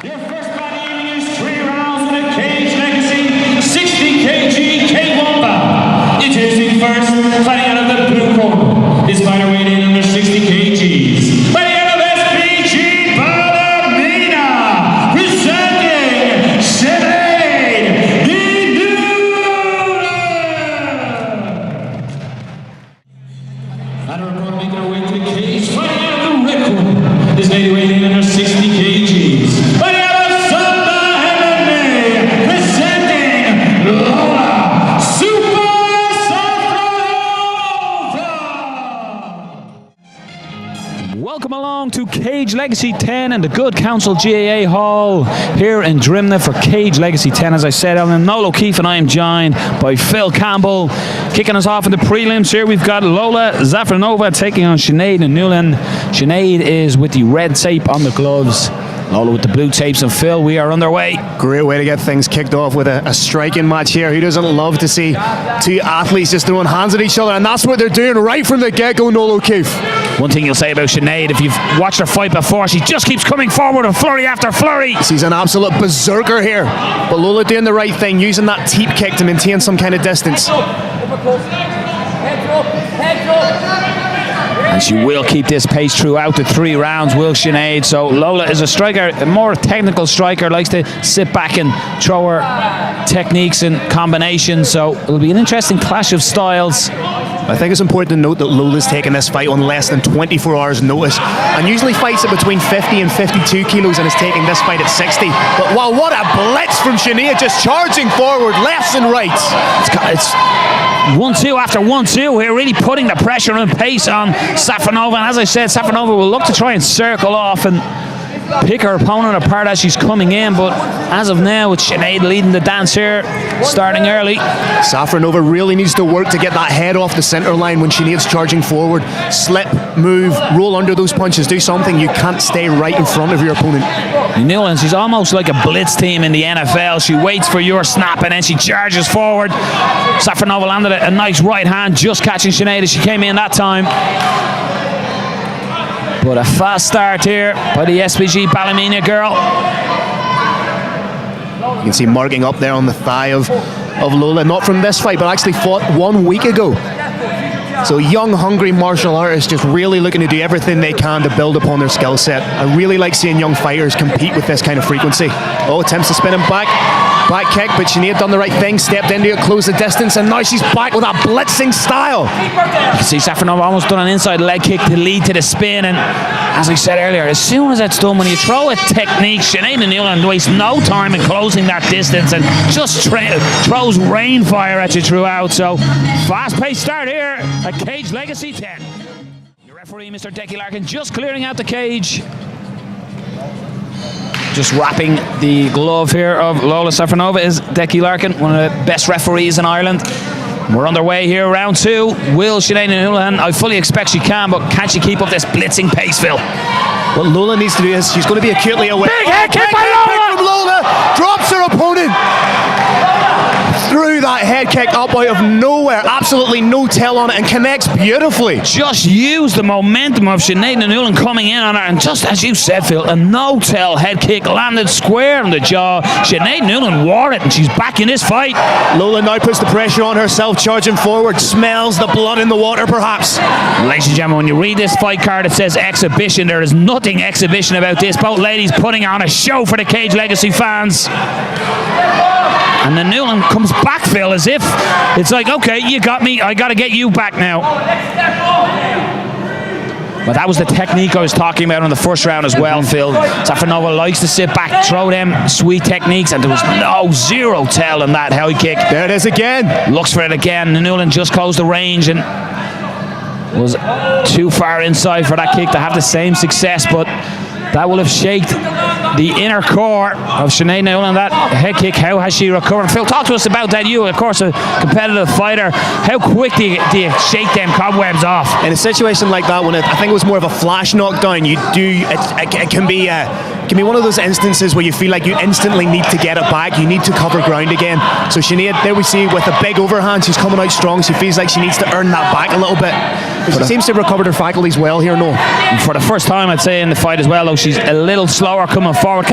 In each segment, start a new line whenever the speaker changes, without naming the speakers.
Your first body is 3 rounds in a Cage Legacy 60 kg K-1 Bout. Introducing first, fighting out of the blue corner. This fighter weighed in under 60 kgs. Fighting out of SBG, Ballina, presenting Sinéadh, the Nualláin. Out of her corner, making her way to the cage, fighting out of the red corner. This lady weighed in under 60 kgs. Fighting out of Sanda, MMA, presenting Lola, Super Safronova.
Welcome along to Cage Legacy 10 in the Good Counsel GAA Hall here in Drimna for Cage Legacy 10. As I said, I'm Noel O'Keefe and I am joined by Phil Campbell. Kicking us off in the prelims here, we've got Lola Safronova taking on Sinéadh and Nualláin. Sinéadh is with the red tape on the gloves, Lola with the blue tapes, and Phil, we are underway.
Great way to get things kicked off with a striking match here. Who doesn't love to see two athletes just throwing hands at each other? And that's what they're doing right from the get-go, Noel O'Keefe.
One thing you'll say about Sinéadh, if you've watched her fight before, she just keeps coming forward with flurry after flurry.
She's an absolute berserker here. But Lola doing the right thing, using that teep kick to maintain some kind of distance.
And she will keep this pace throughout the 3 rounds, will Sinéadh. So Lola is a striker, a more technical striker, likes to sit back and throw her techniques and combinations. So it'll be an interesting clash of styles.
I think it's important to note that Lola's taking this fight on less than 24 hours notice and usually fights at between 50 and 52 kilos and is taking this fight at 60. But wow, what a blitz from Sinéadh, just charging forward, lefts and rights.
It's 1-2 after 1-2 here, really putting the pressure and pace on Safronova. And as I said, Safronova will look to try and circle off and pick her opponent apart as she's coming in, but as of now, with Sinéadh leading the dance here, starting early.
Safronova really needs to work to get that head off the centre line when Sinéadh's charging forward. Slip, move, roll under those punches, do something. You can't stay right in front of your opponent.
Nualláin, she's almost like a blitz team in the NFL. She waits for your snap and then she charges forward. Safronova landed a nice right hand, just catching Sinéadh as she came in that time. But a fast start here by the SBG Ballina girl.
You can see marking up there on the thigh of Lola, not from this fight, but actually fought 1 week ago. So young, hungry martial artists just really looking to do everything they can to build upon their skill set. I really like seeing young fighters compete with this kind of frequency. Oh, attempts to spin him back kick, but Sinéadh done the right thing, stepped into it, closed the distance, and now she's back with that blitzing style.
You can see Safronova almost done an inside leg kick to lead to the spin, and as I said earlier, as soon as it's done, when you throw a technique, Sinéadh and Nualláin waste no time in closing that distance and just throws rain fire at you throughout. So fast-paced start here at Cage Legacy 10. Your referee, Mr. Decky Larkin, just clearing out the cage. Just wrapping the glove here of Lola Safronova is Decky Larkin, one of the best referees in Ireland. We're underway here, round 2. Will Sinéadh and Nualláin? I fully expect she can, but can she keep up this blitzing pace, Phil?
What Lola needs to do is she's going to be acutely aware.
Big head kick by Lola!
From Lola, drops her opponent. Threw that head kick up out of nowhere, absolutely no tell on it, and connects beautifully.
Just use the momentum of Sinéadh and Nualláin coming in on her, and just as you said, Phil, a no-tell head kick landed square in the jaw. Sinéadh and Nualláin wore it, and she's back in this fight.
Lola now puts the pressure on herself, charging forward, smells the blood in the water perhaps.
Ladies and gentlemen, when you read this fight card, it says exhibition. There is nothing exhibition about this. Both ladies putting on a show for the Cage Legacy fans. And then Nualláin comes back, Phil, as if it's like, okay, you got me, I got to get you back now. But that was the technique I was talking about in the first round as well, Phil. Safronova likes to sit back, throw them sweet techniques, and there was zero tell in that high kick.
There it is again.
Looks for it again. Nualláin just closed the range and was too far inside for that kick to have the same success, but that will have shaked the inner core of Sinéadh Nualláin. That head kick, how has she recovered? Phil, talk to us about that. You, of course, a competitive fighter. How quick do you shake them cobwebs off?
In a situation like that, when I think it was more of a flash knockdown, it can be one of those instances where you feel like you instantly need to get it back. You need to cover ground again. So Sinéadh, there we see with a big overhand, she's coming out strong. She feels like she needs to earn that back a little bit. But she seems to have recovered her faculties well here, no.
For the first time, I'd say, in the fight as well, though, she's a little slower coming forward.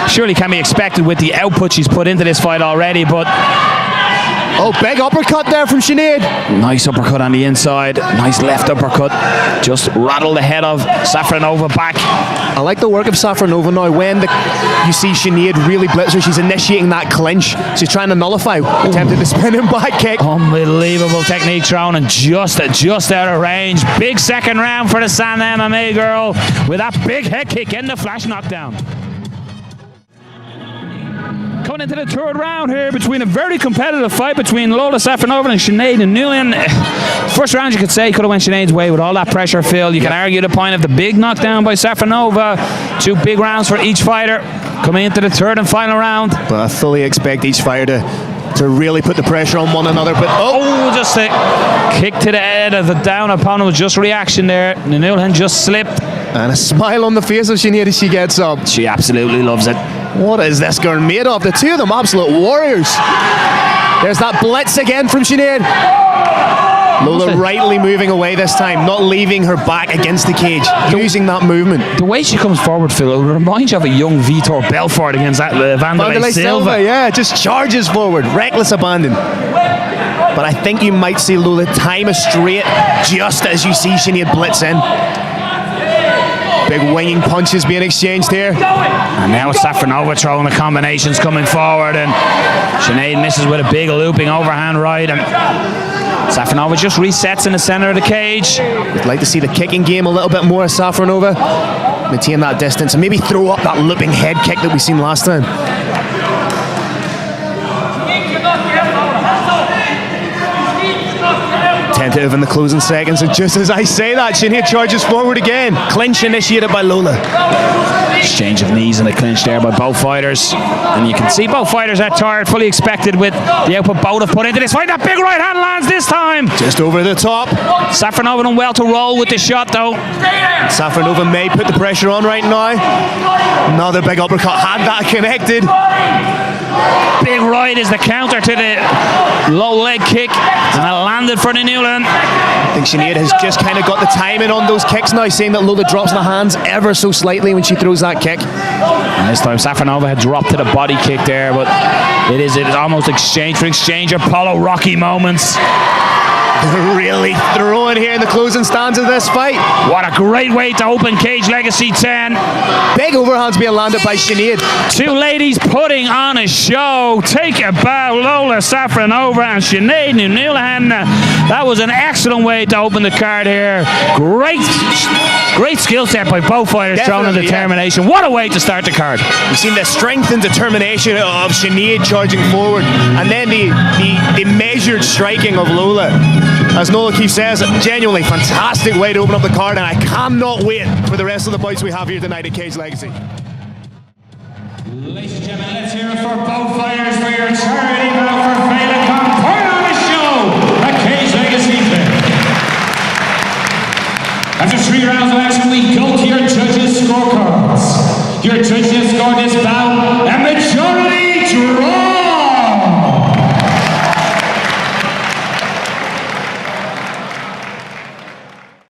Surely can be expected with the output she's put into this fight already, but
oh, big uppercut there from Sinéadh.
nice uppercut on the inside. Nice left uppercut. Just rattled the head of Safronova back.
I like the work of Safronova now. When you see Sinéadh really blitz her, she's initiating that clinch. She's trying to nullify, attempted the spinning back kick.
Unbelievable technique thrown, and just out of range. Big second round for the Sanda MMA girl with that big head kick and the flash knockdown. Coming into the third round here between a very competitive fight between Lola Safronova and Sinéadh Nualláin. First round, you could say, could have went Sinéadh's way with all that pressure, Phil. You can argue the point of the big knockdown by Safronova. 2 big rounds for each fighter. Coming into the third and final round.
But I fully expect each fighter to really put the pressure on one another. But
just a kick to the head of the down opponent was just reaction there. Nualláin just slipped.
And a smile on the face of Sinéadh as she gets up.
She absolutely loves it.
What is this girl made of? The two of them absolute warriors. There's that blitz again from Sinéadh. Lola rightly moving away this time, not leaving her back against the cage, using that movement.
The way she comes forward, Phil, it reminds you of a young Vitor Belfort against that Wanderlei Silva.
Yeah, just charges forward, reckless abandon. But I think you might see Lola time a straight just as you see Sinéadh blitz in. Big winging punches being exchanged here.
And now it's Safronova throwing the combinations coming forward, and Sinéadh misses with a big looping overhand right, and Safronova just resets in the center of the cage.
I'd like to see the kicking game a little bit more of Safronova. Maintain that distance and maybe throw up that looping head kick that we seen last time. Tentative in the closing seconds, and just as I say that, Sinéadh charges forward again. Clinch initiated by Lola.
Exchange of knees in the clinch there by both fighters, and you can see both fighters are tired, fully expected with the output both have put into this fight. That big right hand lands this time.
Just over the top.
Safronova done well to roll with the shot though.
Safronova may put the pressure on right now. Another big uppercut, had that connected.
Big right is the counter to the low leg kick, and it landed for the Nualláin.
I think Sinéadh has just kind of got the timing on those kicks now, saying that Lola drops the hands ever so slightly when she throws that kick.
And this time Safronova had dropped to the body kick there, but it is almost exchange for exchange, Apollo Rocky moments.
Really throwing here in the closing stands of this fight.
What a great way to open Cage Legacy 10.
Big overhands being landed by Sinéadh.
2 ladies putting on a show. Take a bow, Lola Safronova and Sinéadh Nualláin. That was an excellent way to open the card here. Great skill set by both fighters, shown in determination. What a way to start the card.
We've seen the strength and determination of Sinéadh charging forward, and then the measured striking of Lola. As Nola Keefe says, a genuinely fantastic way to open up the card, and I cannot wait for the rest of the bouts we have here tonight at Cage Legacy.
Ladies and gentlemen, let's hear it for both fighters for your charity bout for Ballina. Put on the show at Cage Legacy. After 3 rounds of action, we go to your